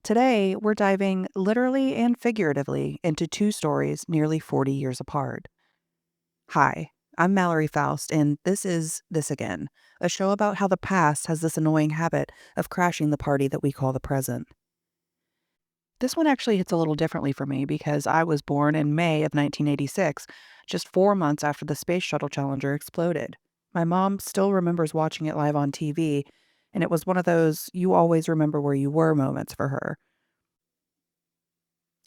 Today, we're diving literally and figuratively into two stories nearly 40 years apart. Hi, I'm Mallory Faust, and this is This Again, a show about how the past has this annoying habit of crashing the party that we call the present. This one actually hits a little differently for me because I was born in May of 1986, just 4 months after the Space Shuttle Challenger exploded. My mom still remembers watching it live on TV, and it was one of those you always remember where you were moments for her.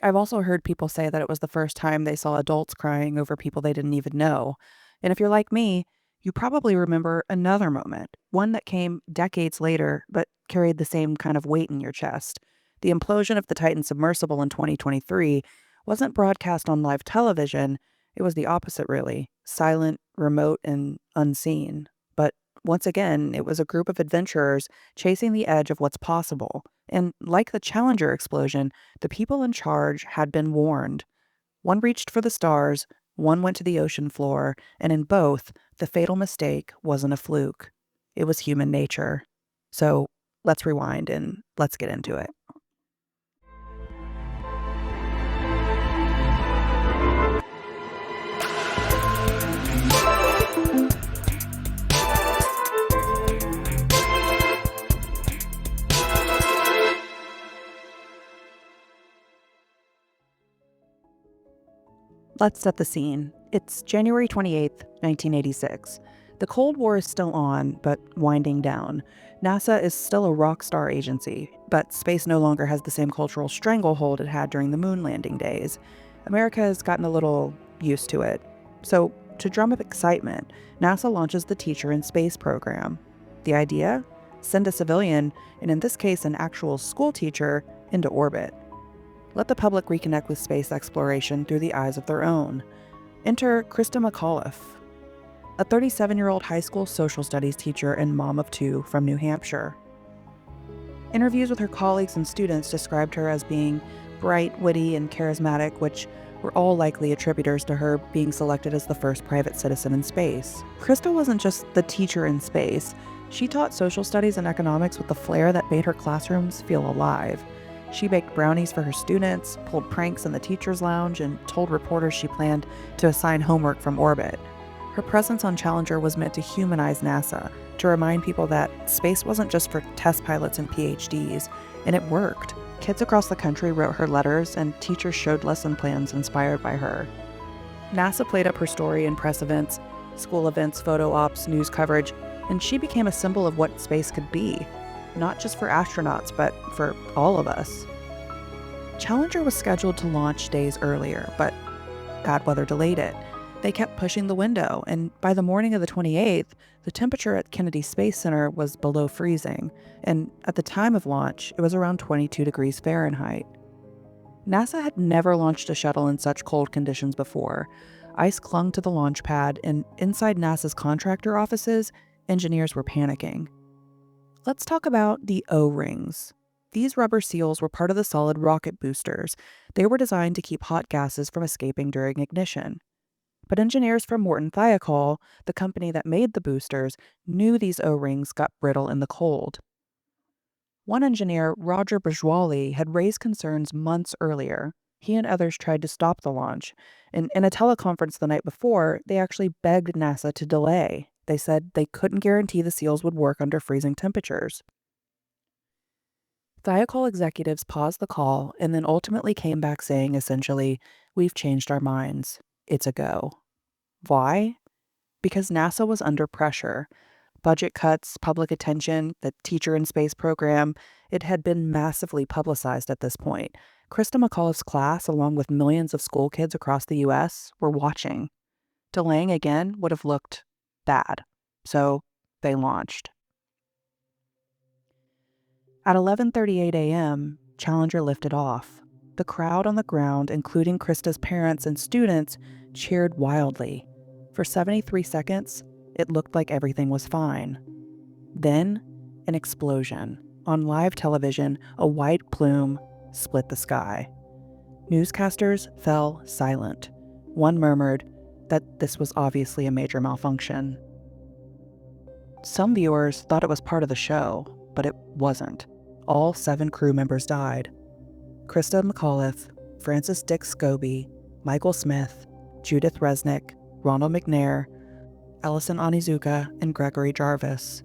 I've also heard people say that it was the first time they saw adults crying over people they didn't even know. And if you're like me, you probably remember another moment, one that came decades later but carried the same kind of weight in your chest. The implosion of the Titan submersible in 2023 wasn't broadcast on live television, it was the opposite, really silent, remote, and unseen. But once again, it was a group of adventurers chasing the edge of what's possible. And like the Challenger explosion, the people in charge had been warned. One reached for the stars, one went to the ocean floor, and in both, the fatal mistake wasn't a fluke. It was human nature. So let's rewind and let's get into it. Let's set the scene. It's January 28th, 1986. The Cold War is still on, but winding down. NASA is still a rock star agency, but space no longer has the same cultural stranglehold it had during the moon landing days. America has gotten a little used to it. So, to drum up excitement, NASA launches the Teacher in Space program. The idea? Send a civilian, and in this case an actual school teacher, into orbit. Let the public reconnect with space exploration through the eyes of their own. Enter Krista McAuliffe, a 37-year-old high school social studies teacher and mom of two from New Hampshire. Interviews with her colleagues and students described her as being bright, witty, and charismatic, which were all likely attributors to her being selected as the first private citizen in space. Krista wasn't just the teacher in space. She taught social studies and economics with a flair that made her classrooms feel alive. She baked brownies for her students, pulled pranks in the teacher's lounge, and told reporters she planned to assign homework from orbit. Her presence on Challenger was meant to humanize NASA, to remind people that space wasn't just for test pilots and PhDs, and it worked. Kids across the country wrote her letters, and teachers showed lesson plans inspired by her. NASA played up her story in press events, school events, photo ops, news coverage, and she became a symbol of what space could be. Not just for astronauts, but for all of us. Challenger was scheduled to launch days earlier, but bad weather delayed it. They kept pushing the window, and by the morning of the 28th, the temperature at Kennedy Space Center was below freezing, and at the time of launch, it was around 22 degrees Fahrenheit. NASA had never launched a shuttle in such cold conditions before. Ice clung to the launch pad, and inside NASA's contractor offices, engineers were panicking. Let's talk about the O-rings. These rubber seals were part of the solid rocket boosters. They were designed to keep hot gases from escaping during ignition. But engineers from Morton Thiokol, the company that made the boosters, knew these O-rings got brittle in the cold. One engineer, Roger Bajwali, had raised concerns months earlier. He and others tried to stop the launch. And in a teleconference the night before, they actually begged NASA to delay. They said they couldn't guarantee the seals would work under freezing temperatures. Thiokol executives paused the call and then ultimately came back saying, essentially, "We've changed our minds. It's a go." Why? Because NASA was under pressure. Budget cuts, public attention, the Teacher in Space program, it had been massively publicized at this point. Krista McAuliffe's class, along with millions of school kids across the U.S., were watching. Delaying again would have looked bad. So they launched. At 11:38 a.m., Challenger lifted off. The crowd on the ground, including Krista's parents and students, cheered wildly. For 73 seconds, it looked like everything was fine. Then, an explosion. On live television, a white plume split the sky. Newscasters fell silent. One murmured that this was obviously a major malfunction. Some viewers thought it was part of the show, but it wasn't. All 7 crew members died. Krista McAuliffe, Francis Dick Scobie, Michael Smith, Judith Resnick, Ronald McNair, Ellison Onizuka, and Gregory Jarvis.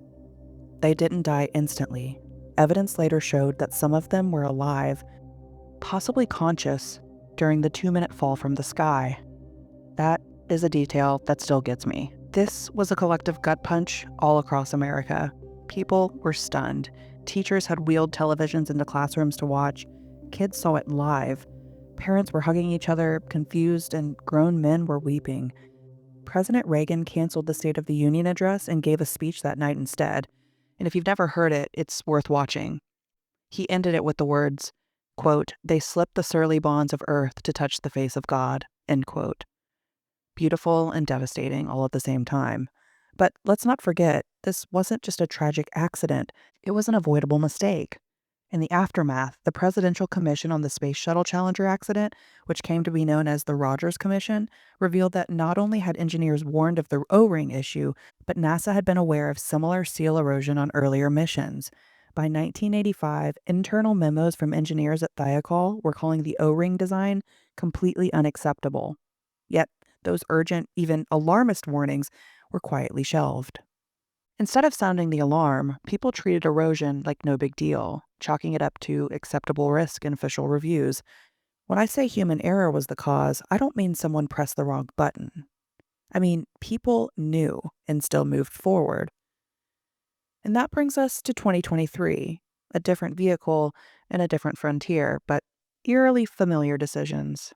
They didn't die instantly. Evidence later showed that some of them were alive, possibly conscious, during the 2-minute fall from the sky. That is a detail that still gets me. This was a collective gut punch all across America. People were stunned. Teachers had wheeled televisions into classrooms to watch. Kids saw it live. Parents were hugging each other, confused, and grown men were weeping. President Reagan canceled the State of the Union address and gave a speech that night instead. And if you've never heard it, it's worth watching. He ended it with the words, quote, "They slipped the surly bonds of earth to touch the face of God," end quote. Beautiful and devastating all at the same time. But let's not forget, this wasn't just a tragic accident. It was an avoidable mistake. In the aftermath, the Presidential Commission on the Space Shuttle Challenger accident, which came to be known as the Rogers Commission, revealed that not only had engineers warned of the O-ring issue, but NASA had been aware of similar seal erosion on earlier missions. By 1985, internal memos from engineers at Thiokol were calling the O-ring design completely unacceptable. Yet, those urgent, even alarmist warnings were quietly shelved. Instead of sounding the alarm, people treated erosion like no big deal, chalking it up to acceptable risk in official reviews. When I say human error was the cause, I don't mean someone pressed the wrong button. I mean, people knew and still moved forward. And that brings us to 2023, a different vehicle and a different frontier, but eerily familiar decisions.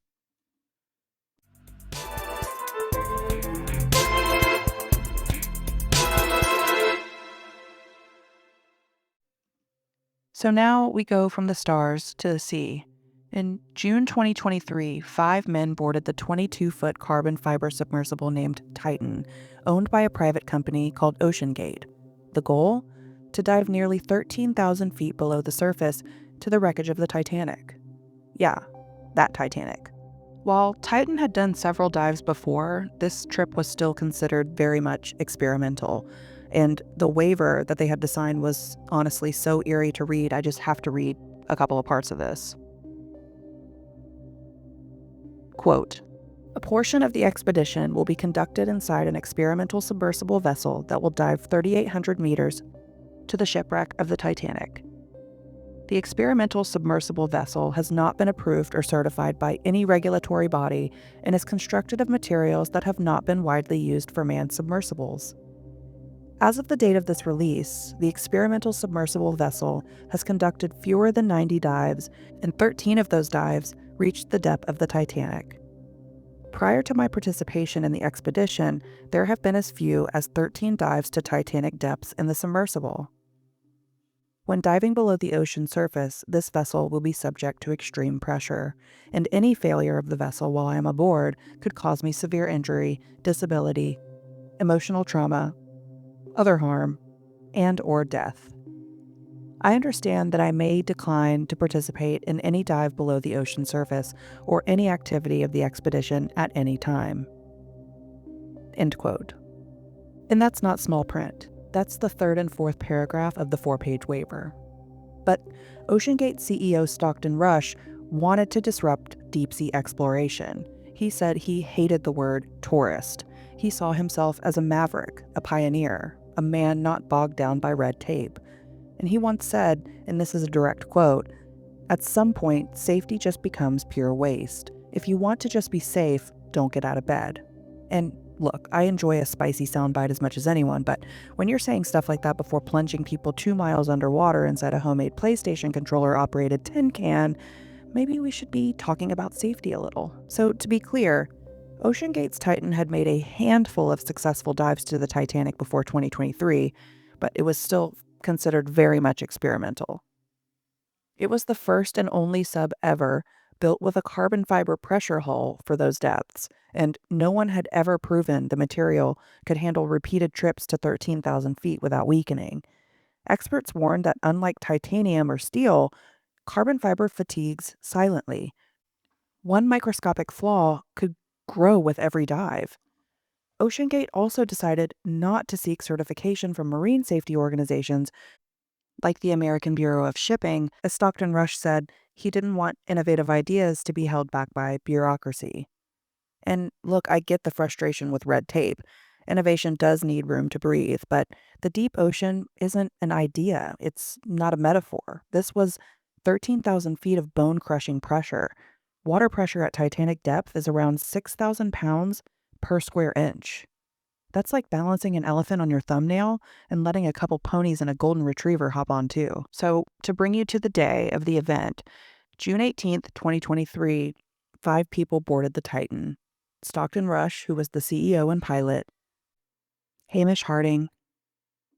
So now we go from the stars to the sea. In June 2023, 5 men boarded the 22-foot carbon fiber submersible named Titan, owned by a private company called OceanGate. The goal? To dive nearly 13,000 feet below the surface to the wreckage of the Titanic. Yeah, that Titanic. While Titan had done several dives before, this trip was still considered very much experimental. And the waiver that they had to sign was honestly so eerie to read, I just have to read a couple of parts of this. Quote, "A portion of the expedition will be conducted inside an experimental submersible vessel that will dive 3,800 meters to the shipwreck of the Titanic. The experimental submersible vessel has not been approved or certified by any regulatory body and is constructed of materials that have not been widely used for manned submersibles. As of the date of this release, the experimental submersible vessel has conducted fewer than 90 dives, and 13 of those dives reached the depth of the Titanic. Prior to my participation in the expedition, there have been as few as 13 dives to Titanic depths in the submersible. When diving below the ocean surface, this vessel will be subject to extreme pressure, and any failure of the vessel while I am aboard could cause me severe injury, disability, emotional trauma, other harm, and/or death. I understand that I may decline to participate in any dive below the ocean surface or any activity of the expedition at any time." End quote. And that's not small print. That's the third and fourth paragraph of the 4-page waiver. But OceanGate CEO Stockton Rush wanted to disrupt deep-sea exploration. He said he hated the word tourist. He saw himself as a maverick, a pioneer, a man not bogged down by red tape. And he once said, and this is a direct quote, "At some point, safety just becomes pure waste. If you want to just be safe, don't get out of bed." And look, I enjoy a spicy soundbite as much as anyone, but when you're saying stuff like that before plunging people 2 miles underwater inside a homemade PlayStation controller-operated tin can, maybe we should be talking about safety a little. So to be clear, OceanGate's Titan had made a handful of successful dives to the Titanic before 2023, but it was still considered very much experimental. It was the first and only sub ever built with a carbon fiber pressure hull for those depths, and no one had ever proven the material could handle repeated trips to 13,000 feet without weakening. Experts warned that unlike titanium or steel, carbon fiber fatigues silently. One microscopic flaw could grow with every dive. OceanGate also decided not to seek certification from marine safety organizations like the American Bureau of Shipping, as Stockton Rush said, He didn't want innovative ideas to be held back by bureaucracy. And look, I get the frustration with red tape. Innovation does need room to breathe, but the deep ocean isn't an idea. It's not a metaphor. This was 13,000 feet of bone crushing pressure. Water pressure at Titanic depth is around 6,000 pounds per square inch. That's like balancing an elephant on your thumbnail and letting a couple ponies and a golden retriever hop on too. So, to bring you to the day of the event, June 18th, 2023, 5 people boarded the Titan. Stockton Rush, who was the CEO and pilot, Hamish Harding,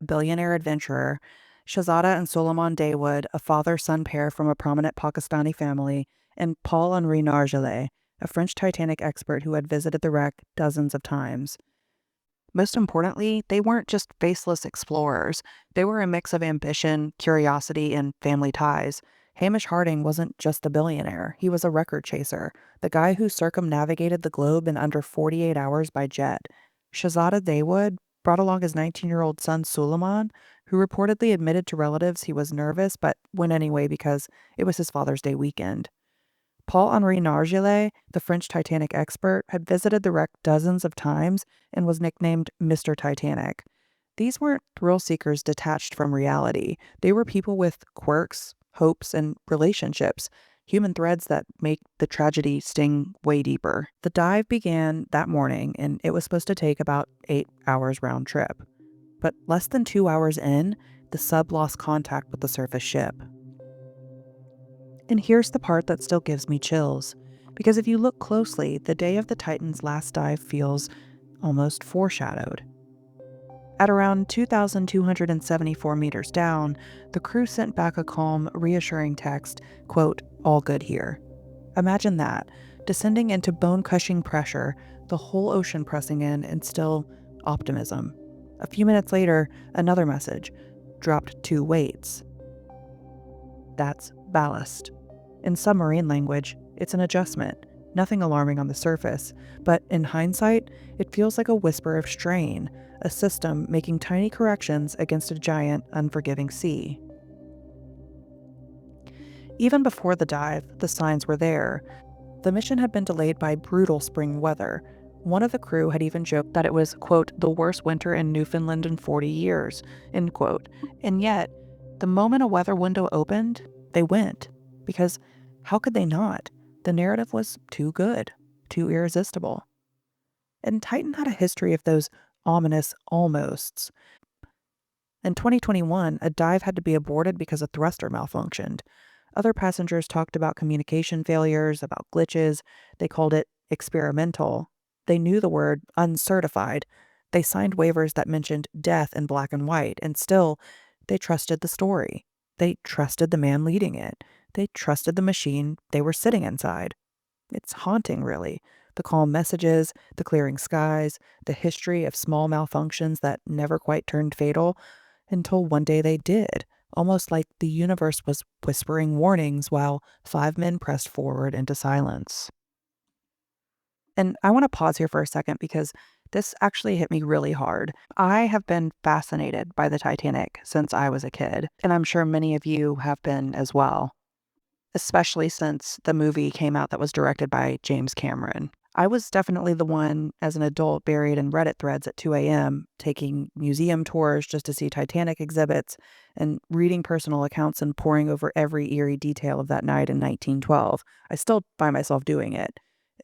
a billionaire adventurer, Shahzada and Solomon Dawood, a father-son pair from a prominent Pakistani family, and Paul-Henri Nargeolet, a French Titanic expert who had visited the wreck dozens of times. Most importantly, they weren't just faceless explorers. They were a mix of ambition, curiosity, and family ties. Hamish Harding wasn't just a billionaire. He was a record chaser, the guy who circumnavigated the globe in under 48 hours by jet. Shahzada Dawood brought along his 19-year-old son Suleiman, who reportedly admitted to relatives he was nervous but went anyway because it was his Father's Day weekend. Paul-Henri Nargeolet, the French Titanic expert, had visited the wreck dozens of times and was nicknamed Mr. Titanic. These weren't thrill seekers detached from reality. They were people with quirks, hopes, and relationships, human threads that make the tragedy sting way deeper. The dive began that morning, and it was supposed to take about 8 hours round trip. But less than 2 hours in, the sub lost contact with the surface ship. And here's the part that still gives me chills. Because if you look closely, the day of the Titan's last dive feels almost foreshadowed. At around 2,274 meters down, the crew sent back a calm, reassuring text, quote, "All good here." Imagine that, descending into bone-crushing pressure, the whole ocean pressing in, and still optimism. A few minutes later, another message, dropped 2 weights. That's ballast. In submarine language, it's an adjustment, nothing alarming on the surface, but in hindsight, it feels like a whisper of strain, a system making tiny corrections against a giant, unforgiving sea. Even before the dive, the signs were there. The mission had been delayed by brutal spring weather. One of the crew had even joked that it was, quote, "the worst winter in Newfoundland in 40 years," end quote. And yet, the moment a weather window opened, they went. Because how could they not? The narrative was too good, too irresistible. And Titan had a history of those ominous almosts. In 2021, a dive had to be aborted because a thruster malfunctioned. Other passengers talked about communication failures, about glitches. They called it experimental. They knew the word uncertified. They signed waivers that mentioned death in black and white, and still, they trusted the story. They trusted the man leading it. They trusted the machine they were sitting inside. It's haunting, really. The calm messages, the clearing skies, the history of small malfunctions that never quite turned fatal until one day they did, almost like the universe was whispering warnings while 5 men pressed forward into silence. And I want to pause here for a second because this actually hit me really hard. I have been fascinated by the Titanic since I was a kid, and I'm sure many of you have been as well, especially since the movie came out that was directed by James Cameron. I was definitely the one as an adult buried in Reddit threads at 2 a.m., taking museum tours just to see Titanic exhibits and reading personal accounts and poring over every eerie detail of that night in 1912. I still find myself doing it.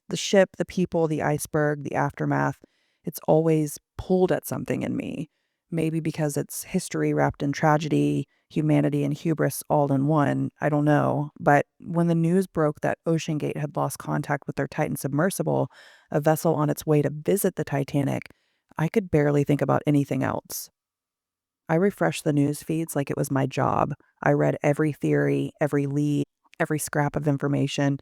The ship, the people, the iceberg, the aftermath, it's always pulled at something in me. Maybe because it's history wrapped in tragedy, humanity, and hubris all in one. I don't know. But when the news broke that OceanGate had lost contact with their Titan submersible, a vessel on its way to visit the Titanic, I could barely think about anything else. I refreshed the news feeds like it was my job. I read every theory, every lead, every scrap of information,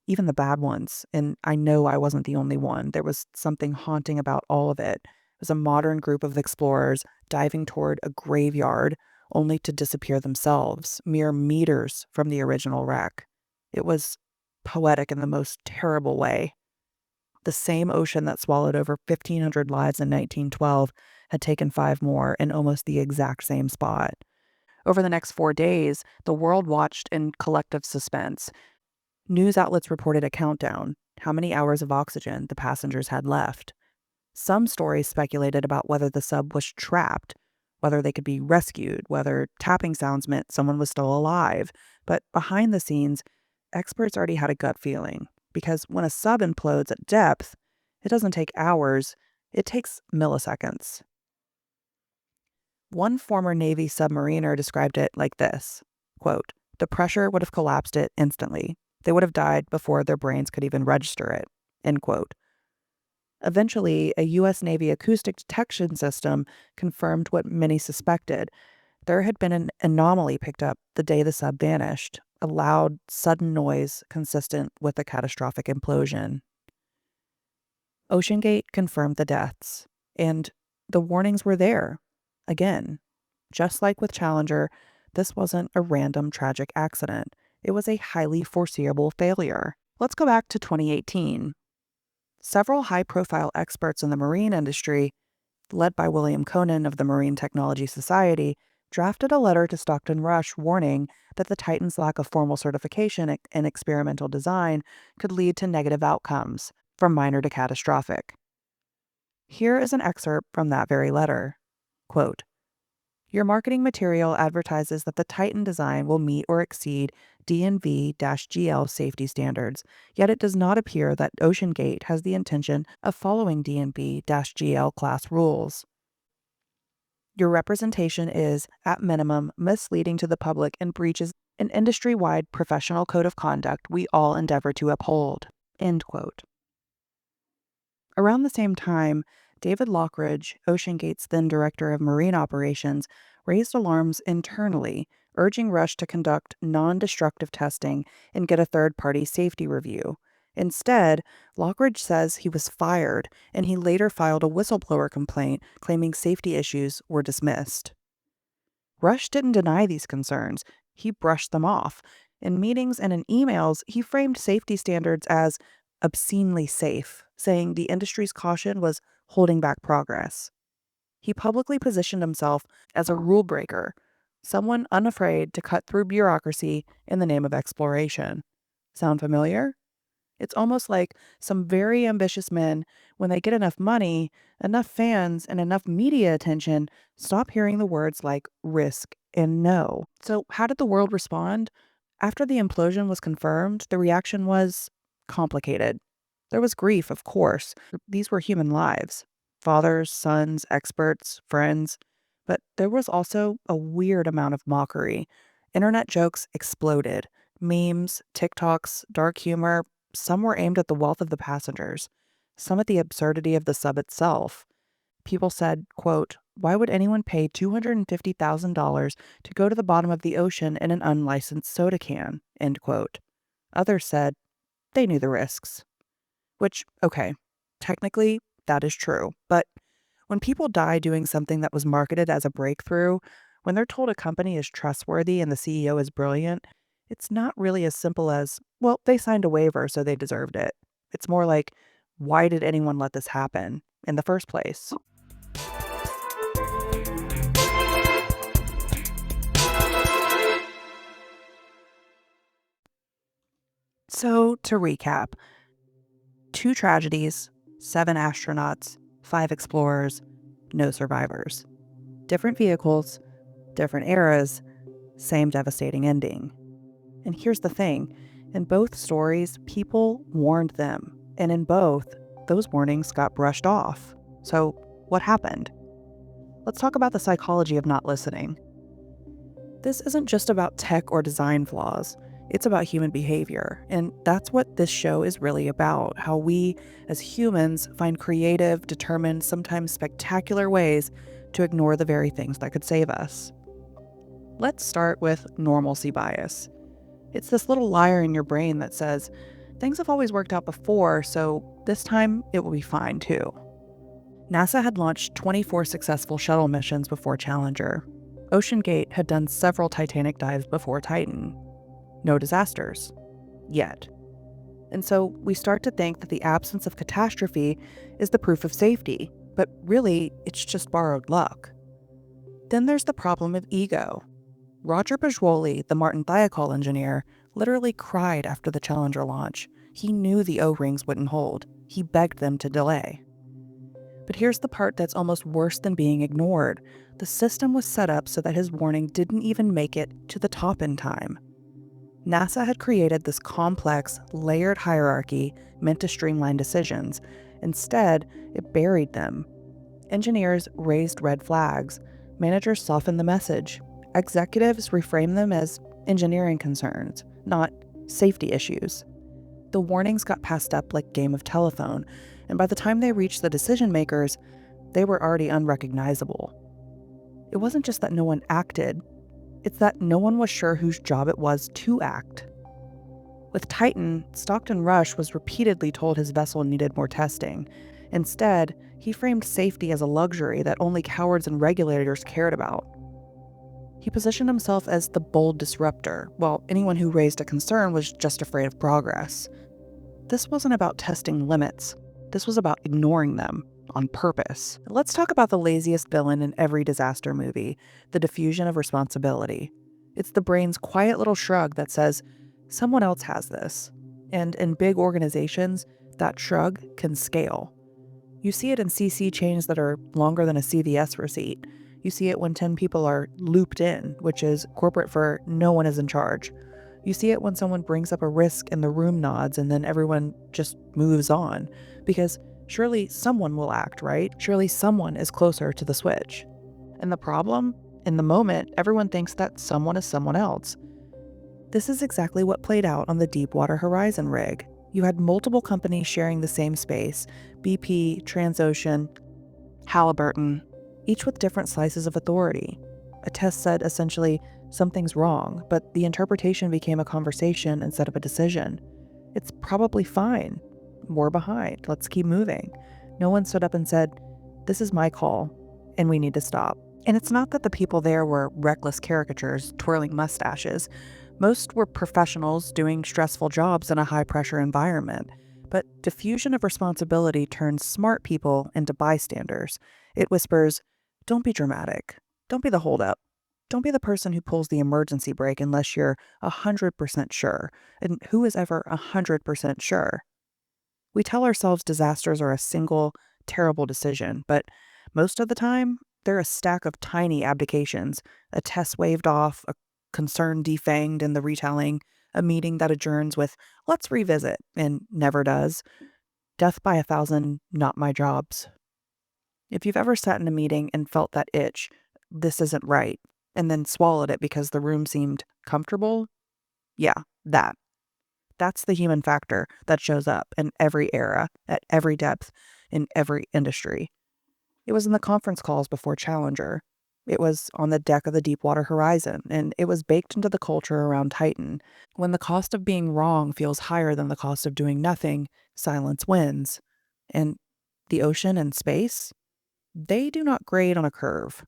even the bad ones. And I know I wasn't the only one. There was something haunting about all of it. It was a modern group of explorers diving toward a graveyard only to disappear themselves, mere meters from the original wreck. It was poetic in the most terrible way. The same ocean that swallowed over 1,500 lives in 1912 had taken 5 more in almost the exact same spot. Over the next 4 days, the world watched in collective suspense. News outlets reported a countdown, how many hours of oxygen the passengers had left. Some stories speculated about whether the sub was trapped, whether they could be rescued, whether tapping sounds meant someone was still alive. But behind the scenes, experts already had a gut feeling, because when a sub implodes at depth, it doesn't take hours, it takes milliseconds. One former Navy submariner described it like this, quote, "The pressure would have collapsed it instantly. They would have died before their brains could even register it," end quote. Eventually, a U.S. Navy acoustic detection system confirmed what many suspected. There had been an anomaly picked up the day the sub vanished, a loud, sudden noise consistent with a catastrophic implosion. OceanGate confirmed the deaths, and the warnings were there. Again, just like with Challenger, this wasn't a random tragic accident. It was a highly foreseeable failure. Let's go back to 2018. Several high-profile experts in the marine industry, led by William Conan of the Marine Technology Society, drafted a letter to Stockton Rush warning that the Titan's lack of formal certification and experimental design could lead to negative outcomes, from minor to catastrophic. Here is an excerpt from that very letter. Quote, "Your marketing material advertises that the Titan design will meet or exceed DNV-GL safety standards, yet it does not appear that OceanGate has the intention of following DNV-GL class rules. Your representation is, at minimum, misleading to the public and breaches an industry-wide professional code of conduct we all endeavor to uphold." End quote. Around the same time, David Lockridge, OceanGate's then director of marine operations, raised alarms internally, urging Rush to conduct non-destructive testing and get a third-party safety review. Instead, Lockridge says he was fired, and he later filed a whistleblower complaint claiming safety issues were dismissed. Rush didn't deny these concerns. He brushed them off. In meetings and in emails, he framed safety standards as obscenely safe, saying the industry's caution was holding back progress. He publicly positioned himself as a rule breaker, someone unafraid to cut through bureaucracy in the name of exploration. Sound familiar? It's almost like some very ambitious men, when they get enough money, enough fans, and enough media attention, stop hearing the words like risk and no. So, how did the world respond? After the implosion was confirmed, the reaction was complicated. There was grief, of course. These were human lives. Fathers, sons, experts, friends. But there was also a weird amount of mockery. Internet jokes exploded. Memes, TikToks, dark humor. Some were aimed at the wealth of the passengers, some at the absurdity of the sub itself. People said, quote, "Why would anyone pay $250,000 to go to the bottom of the ocean in an unlicensed soda can?" End quote. Others said they knew the risks. Which, okay, technically that is true. But when people die doing something that was marketed as a breakthrough, when they're told a company is trustworthy and the CEO is brilliant, it's not really as simple as, well, they signed a waiver, so they deserved it. It's more like, why did anyone let this happen in the first place? So, to recap, 2 tragedies, 7 astronauts, 5 explorers, no survivors. Different vehicles, different eras, same devastating ending. And here's the thing, in both stories, people warned them, and in both, those warnings got brushed off. So, what happened? Let's talk about the psychology of not listening. This isn't just about tech or design flaws. It's about human behavior, and that's what this show is really about, how we, as humans, find creative, determined, sometimes spectacular ways to ignore the very things that could save us. Let's start with normalcy bias. It's this little liar in your brain that says, things have always worked out before, so this time it will be fine too. NASA had launched 24 successful shuttle missions before Challenger. OceanGate had done several Titanic dives before Titan. No disasters. Yet. And so we start to think that the absence of catastrophe is the proof of safety, but really, it's just borrowed luck. Then there's the problem of ego. Roger Bajwoli, the Martin Thiokol engineer, literally cried after the Challenger launch. He knew the O-rings wouldn't hold. He begged them to delay. But here's the part that's almost worse than being ignored. The system was set up so that his warning didn't even make it to the top in time. NASA had created this complex, layered hierarchy meant to streamline decisions. Instead, it buried them. Engineers raised red flags. Managers softened the message. Executives reframed them as engineering concerns, not safety issues. The warnings got passed up like game of telephone, and by the time they reached the decision makers, they were already unrecognizable. It wasn't just that no one acted, it's that no one was sure whose job it was to act. With Titan, Stockton Rush was repeatedly told his vessel needed more testing. Instead, he framed safety as a luxury that only cowards and regulators cared about. He positioned himself as the bold disruptor, while anyone who raised a concern was just afraid of progress. This wasn't about testing limits. This was about ignoring them on purpose. Let's talk about the laziest villain in every disaster movie, the diffusion of responsibility. It's the brain's quiet little shrug that says, someone else has this. And in big organizations, that shrug can scale. You see it in CC chains that are longer than a CVS receipt. You see it when 10 people are looped in, which is corporate for no one is in charge. You see it when someone brings up a risk and the room nods and then everyone just moves on. Because surely someone will act, right? Surely someone is closer to the switch. And the problem? In the moment, everyone thinks that someone is someone else. This is exactly what played out on the Deepwater Horizon rig. You had multiple companies sharing the same space, BP, Transocean, Halliburton, each with different slices of authority. A test said essentially, something's wrong, but the interpretation became a conversation instead of a decision. It's probably fine. We're behind. Let's keep moving. No one stood up and said, this is my call, and we need to stop. And it's not that the people there were reckless caricatures twirling mustaches. Most were professionals doing stressful jobs in a high-pressure environment. But diffusion of responsibility turns smart people into bystanders. It whispers, don't be dramatic. Don't be the holdup. Don't be the person who pulls the emergency brake unless you're 100% sure. And who is ever 100% sure? We tell ourselves disasters are a single, terrible decision, but most of the time, they're a stack of tiny abdications, a test waved off, a concern defanged in the retelling, a meeting that adjourns with, let's revisit, and never does. Death by 1,000, not my jobs. If you've ever sat in a meeting and felt that itch, this isn't right, and then swallowed it because the room seemed comfortable, yeah, that's the human factor that shows up in every era, at every depth, in every industry. It was in the conference calls before Challenger. It was on the deck of the Deepwater Horizon, and it was baked into the culture around Titan. When the cost of being wrong feels higher than the cost of doing nothing, silence wins. And the ocean and space, they do not grade on a curve.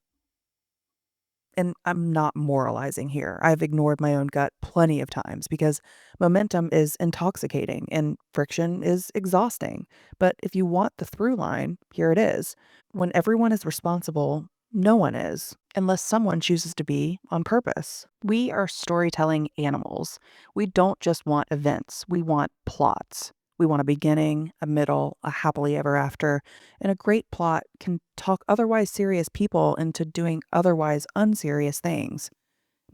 And I'm not moralizing here. I've ignored my own gut plenty of times because momentum is intoxicating and friction is exhausting. But if you want the through line, here it is. When everyone is responsible, no one is, unless someone chooses to be on purpose. We are storytelling animals. We don't just want events, we want plots. We want a beginning, a middle, a happily ever after, and a great plot can talk otherwise serious people into doing otherwise unserious things.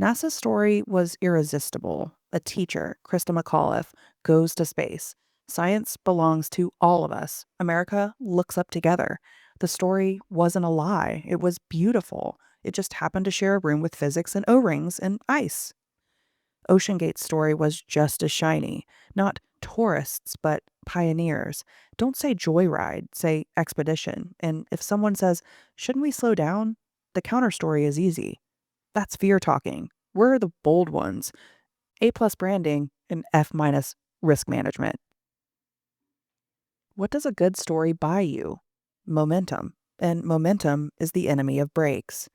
NASA's story was irresistible. A teacher, Krista McAuliffe, goes to space. Science belongs to all of us. America looks up together. The story wasn't a lie. It was beautiful. It just happened to share a room with physics and O-rings and ice. OceanGate's story was just as shiny. Not tourists, but pioneers. Don't say joyride, say expedition. And if someone says, shouldn't we slow down? The counter story is easy. That's fear talking. We're the bold ones. A+ branding and F- risk management. What does a good story buy you? Momentum. And momentum is the enemy of breaks.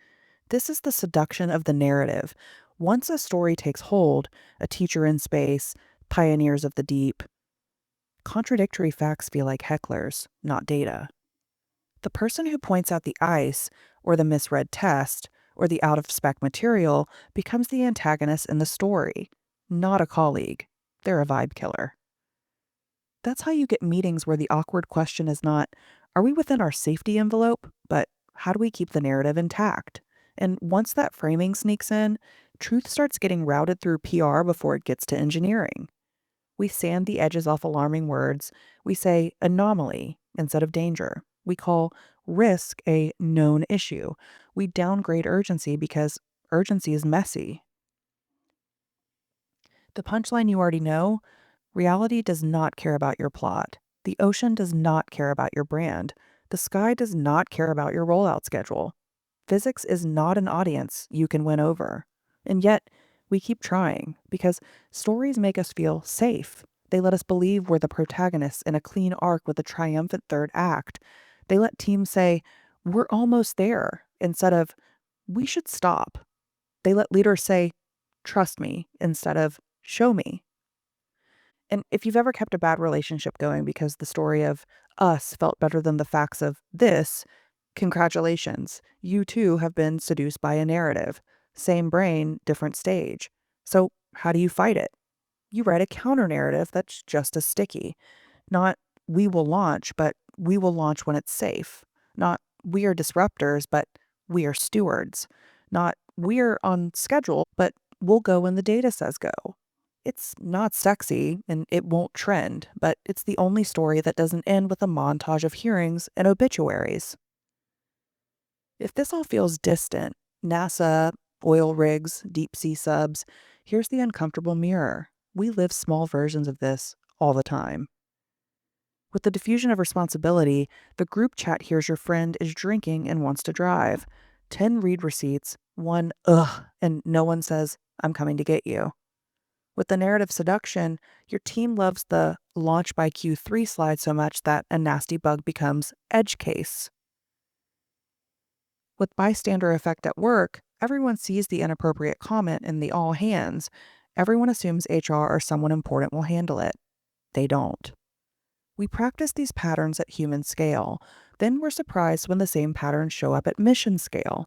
This is the seduction of the narrative. Once a story takes hold, a teacher in space, pioneers of the deep, contradictory facts feel like hecklers, not data. The person who points out the ice, or the misread test, or the out of spec material becomes the antagonist in the story, not a colleague. They're a vibe killer. That's how you get meetings where the awkward question is not, are we within our safety envelope? But how do we keep the narrative intact? And once that framing sneaks in, truth starts getting routed through PR before it gets to engineering. We sand the edges off alarming words. We say anomaly instead of danger. We call risk a known issue. We downgrade urgency because urgency is messy. The punchline you already know: reality does not care about your plot. The ocean does not care about your brand. The sky does not care about your rollout schedule. Physics is not an audience you can win over. And yet, we keep trying because stories make us feel safe. They let us believe we're the protagonists in a clean arc with a triumphant third act. They let teams say, we're almost there, instead of, we should stop. They let leaders say, trust me, instead of, show me. And if you've ever kept a bad relationship going because the story of us felt better than the facts of this, congratulations. You too have been seduced by a narrative. Same brain, different stage. So, how do you fight it? You write a counter narrative that's just as sticky. Not we will launch, but we will launch when it's safe. Not we are disruptors, but we are stewards. Not we're on schedule, but we'll go when the data says go. It's not sexy and it won't trend, but it's the only story that doesn't end with a montage of hearings and obituaries. If this all feels distant, NASA, oil rigs, deep sea subs, here's the uncomfortable mirror. We live small versions of this all the time. With the diffusion of responsibility, the group chat hears your friend is drinking and wants to drive. 10 read receipts, one ugh, and no one says, I'm coming to get you. With the narrative seduction, your team loves the launch by Q3 slide so much that a nasty bug becomes edge case. With bystander effect at work, everyone sees the inappropriate comment in the all hands. Everyone assumes HR or someone important will handle it. They don't. We practice these patterns at human scale. Then we're surprised when the same patterns show up at mission scale.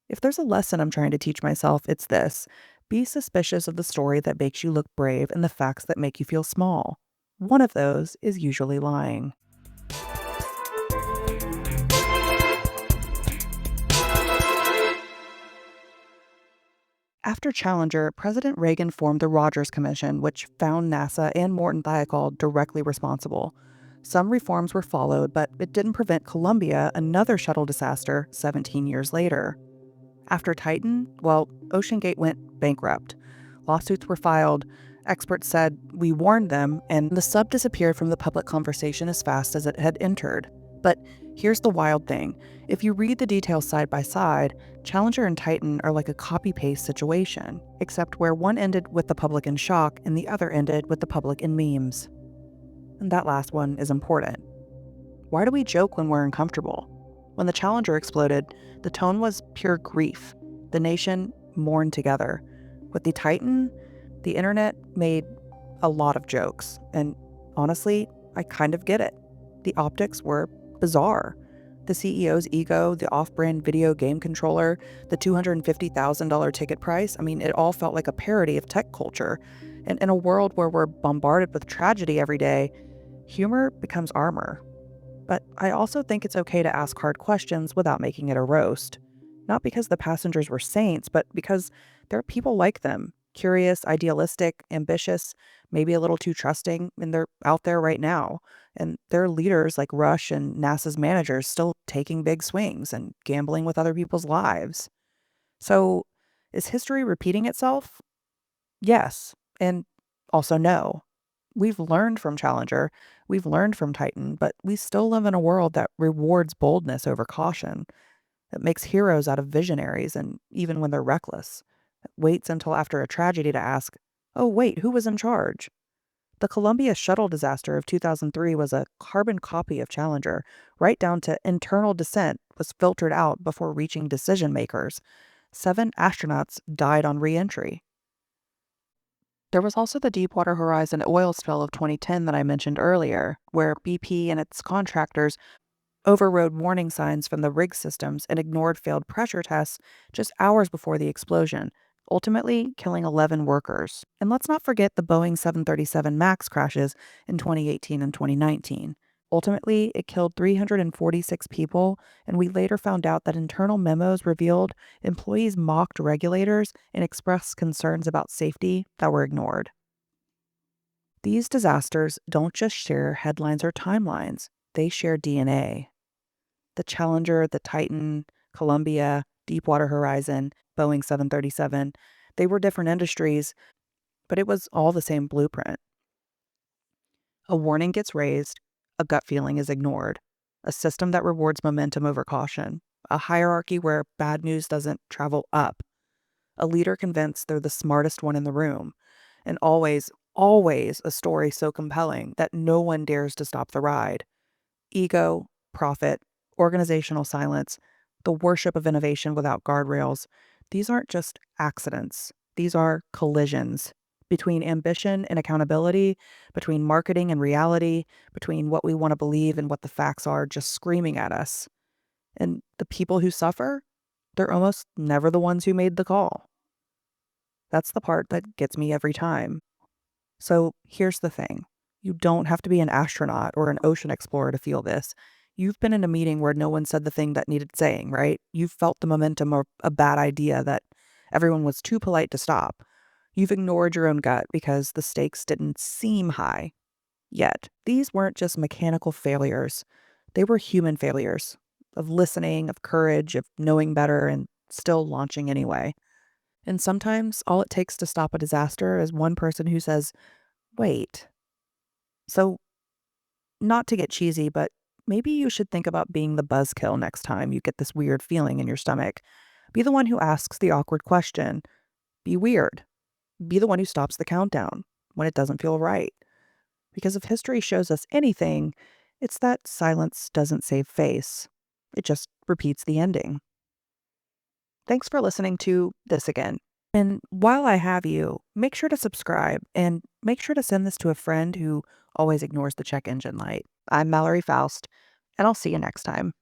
If there's a lesson I'm trying to teach myself, it's this: be suspicious of the story that makes you look brave and the facts that make you feel small. One of those is usually lying. After Challenger, President Reagan formed the Rogers Commission, which found NASA and Morton Thiokol directly responsible. Some reforms were followed, but it didn't prevent Columbia, another shuttle disaster, 17 years later. After Titan, well, OceanGate went bankrupt. Lawsuits were filed. Experts said, we warned them, and the sub disappeared from the public conversation as fast as it had entered. But here's the wild thing. If you read the details side by side, Challenger and Titan are like a copy-paste situation, except where one ended with the public in shock and the other ended with the public in memes. And that last one is important. Why do we joke when we're uncomfortable? When the Challenger exploded, the tone was pure grief. The nation mourned together. With the Titan, the internet made a lot of jokes. And honestly, I kind of get it. The optics were bizarre. The CEO's ego, the off-brand video game controller, the $250,000 ticket price, it all felt like a parody of tech culture. And in a world where we're bombarded with tragedy every day, humor becomes armor. But I also think it's okay to ask hard questions without making it a roast. Not because the passengers were saints, but because there are people like them. Curious, idealistic, ambitious, maybe a little too trusting, and they're out there right now. And there are leaders like Rush and NASA's managers still taking big swings and gambling with other people's lives. So, is history repeating itself? Yes, and also no. We've learned from Challenger, we've learned from Titan, but we still live in a world that rewards boldness over caution, that makes heroes out of visionaries, and even when they're reckless, that waits until after a tragedy to ask, oh, wait, who was in charge? The Columbia shuttle disaster of 2003 was a carbon copy of Challenger, right down to internal dissent was filtered out before reaching decision makers. 7 astronauts died on re-entry. There was also the Deepwater Horizon oil spill of 2010 that I mentioned earlier, where BP and its contractors overrode warning signs from the rig systems and ignored failed pressure tests just hours before the explosion, ultimately killing 11 workers. And let's not forget the Boeing 737 MAX crashes in 2018 and 2019. Ultimately, it killed 346 people, and we later found out that internal memos revealed employees mocked regulators and expressed concerns about safety that were ignored. These disasters don't just share headlines or timelines, they share DNA. The Challenger, the Titan, Columbia, Deepwater Horizon, Boeing 737, they were different industries, but it was all the same blueprint. A warning gets raised, a gut feeling is ignored, a system that rewards momentum over caution, a hierarchy where bad news doesn't travel up, a leader convinced they're the smartest one in the room, and always a story so compelling that no one dares to stop the ride. Ego, profit, organizational silence, the worship of innovation without guardrails, these aren't just accidents. These are collisions between ambition and accountability, between marketing and reality, between what we want to believe and what the facts are just screaming at us. And the people who suffer, they're almost never the ones who made the call. That's the part that gets me every time. So here's the thing. You don't have to be an astronaut or an ocean explorer to feel this. You've been in a meeting where no one said the thing that needed saying, right? You've felt the momentum of a bad idea that everyone was too polite to stop. You've ignored your own gut because the stakes didn't seem high. Yet, these weren't just mechanical failures. They were human failures of listening, of courage, of knowing better, and still launching anyway. And sometimes all it takes to stop a disaster is one person who says, wait. So, not to get cheesy, but maybe you should think about being the buzzkill next time you get this weird feeling in your stomach. Be the one who asks the awkward question. Be weird. Be the one who stops the countdown when it doesn't feel right. Because if history shows us anything, it's that silence doesn't save face. It just repeats the ending. Thanks for listening to This Again. And while I have you, make sure to subscribe and make sure to send this to a friend who always ignores the check engine light. I'm Mallory Faust, and I'll see you next time.